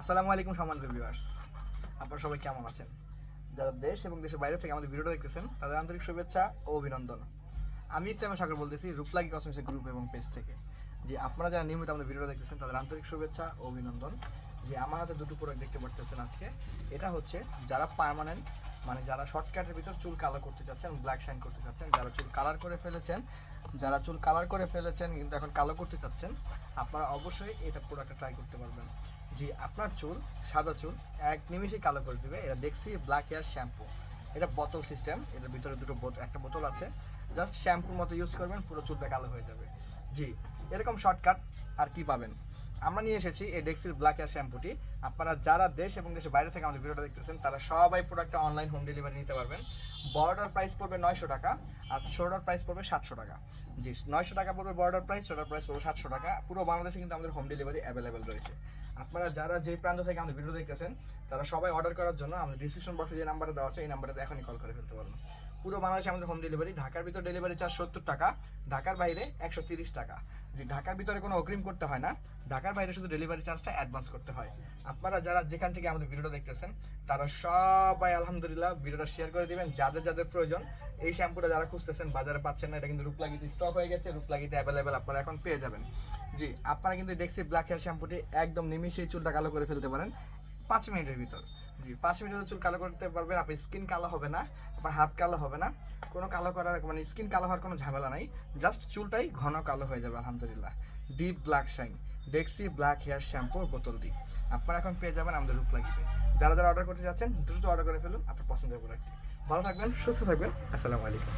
আসসালামু আলাইকুম সম্মানিত ভিউয়ার্স, আপনারা সবাই কেমন আছেন? যারা দেশ এবং দেশের বাইরে থেকে আমাদের ভিডিওটা দেখতেছেন তাদের আন্তরিক শুভেচ্ছা ও অভিনন্দন। আমি ইফতেখার সাগর বলতেছি রূপলাগী কসমেটিক্স গ্রুপ এবং পেজ থেকে। যে আপনারা যারা নিয়মিত আমাদের ভিডিওটা দেখতেছেন তাদের আন্তরিক শুভেচ্ছা ও অভিনন্দন। যে আমার হাতে দুটো প্রোডাক্ট দেখতে পারতেছেন আজকে, এটা হচ্ছে যারা পার্মানেন্ট মানে যারা শর্টকাটের ভিতর চুল কালার করতে চাচ্ছেন, ব্ল্যাক শাইন করতে চাচ্ছেন, যারা চুল কালার করে ফেলেছেন কিন্তু এখন কালো করতে চাচ্ছেন, আপনারা অবশ্যই এটা প্রোডাক্টটা ট্রাই করতে পারবেন। জি, আপনার চুল সাদা চুল এক নিমিষেই কালো করে দেবে। এটা ডেক্সি ব্ল্যাক হেয়ার শ্যাম্পু। এটা বোতল সিস্টেম, এটার ভিতরে একটা বোতল আছে, জাস্ট শ্যাম্পুর মতো ইউজ করবেন, পুরো চুলটা কালো হয়ে যাবে। জি, এরকম শর্টকাট আর কি পাবেন? আমরা নিয়ে এসেছি এই ডেক্সির ব্ল্যাক হেয়ার শ্যাম্পুটি। আপনারা যারা দেশ এবং দেশের বাইরে থেকে আমাদের ভিডিওটা দেখতেছেন তারা সবাই প্রোডাক্টটা অনলাইন হোম ডেলিভারি নিতে পারবেন। বর্ডার প্রাইস পড়বে 900 টাকা আর ছোটার প্রাইস পড়বে 700 টাকা। জি, 900 টাকা পড়বে বর্ডার প্রাইস, ছোটার প্রাইস পড়বে 700 টাকা। পুরো বাংলাদেশে কিন্তু আমাদের হোম ডেলিভারি অ্যাভেলেবেল রয়েছে। আপনারা যারা যে প্রান্ত থেকে আমাদের ভিডিও দেখতেছেন তারা সবাই অর্ডার করার জন্য আমাদের ডিসক্রিপশন বক্সে যে নাম্বারটা দেওয়া আছে এই নাম্বারটাতে এখনই কল করে ফেলতে পারবেন। পুরো বাংলাদেশে আমাদের হোম ডেলিভারি। ঢাকার ভিতর ডেলিভারি চার্জ 70 টাকা, ঢাকার বাইরে 130 টাকা। যে ঢাকার ভিতরে কোনো অগ্রিম করতে হয় না, ঢাকার বাইরে শুধু ডেলিভারি চার্জটা অ্যাডভান্স করতে হয়। আপনারা যারা যেখান থেকে আমাদের ভিডিওটা দেখতেছেন তারা সবাই আলহামদুলিল্লাহ ভিডিওটা শেয়ার করে দিবেন। যাদের যাদের প্রয়োজন এই শ্যাম্পুটা যারা খুঁজতেছেন বাজারে পাচ্ছেন না, এটা কিন্তু রূপলাগীতে স্টক হয়ে গেছে, রূপলাগীতে অ্যাভেলেবেল আপনারা এখন পেয়ে যাবেন। জি, আপনারা কিন্তু ডেক্সি ব্ল্যাক হেয়ার শ্যাম্পুটি একদম নিমিশেই চুলটা কালো করে ফেলতে পারেন 5 মিনিটের ভিতর। জি, 5 মিনিটের চুল কালো করতে পারবেন। আপনার স্কিন কালো হবে না, আপনার হাত কালো হবে না, কোনো কালো করার মানে স্কিন কালো হওয়ার কোনো ঝামেলা নাই, জাস্ট চুলটাই ঘন কালো হয়ে যাবে আলহামদুলিল্লাহ। Deep black shine Dexe black hair শ্যাম্পুর বোতলটি আপনারা এখন পেয়ে যাবেন আমাদের রূপলাগীতে। যারা যারা অর্ডার করতে যাচ্ছেন দ্রুত অর্ডার করে ফেলুন আপনার পছন্দের প্রোডাক্টটি। ভালো থাকবেন, সুস্থ থাকবেন। আসসালামু আলাইকুম।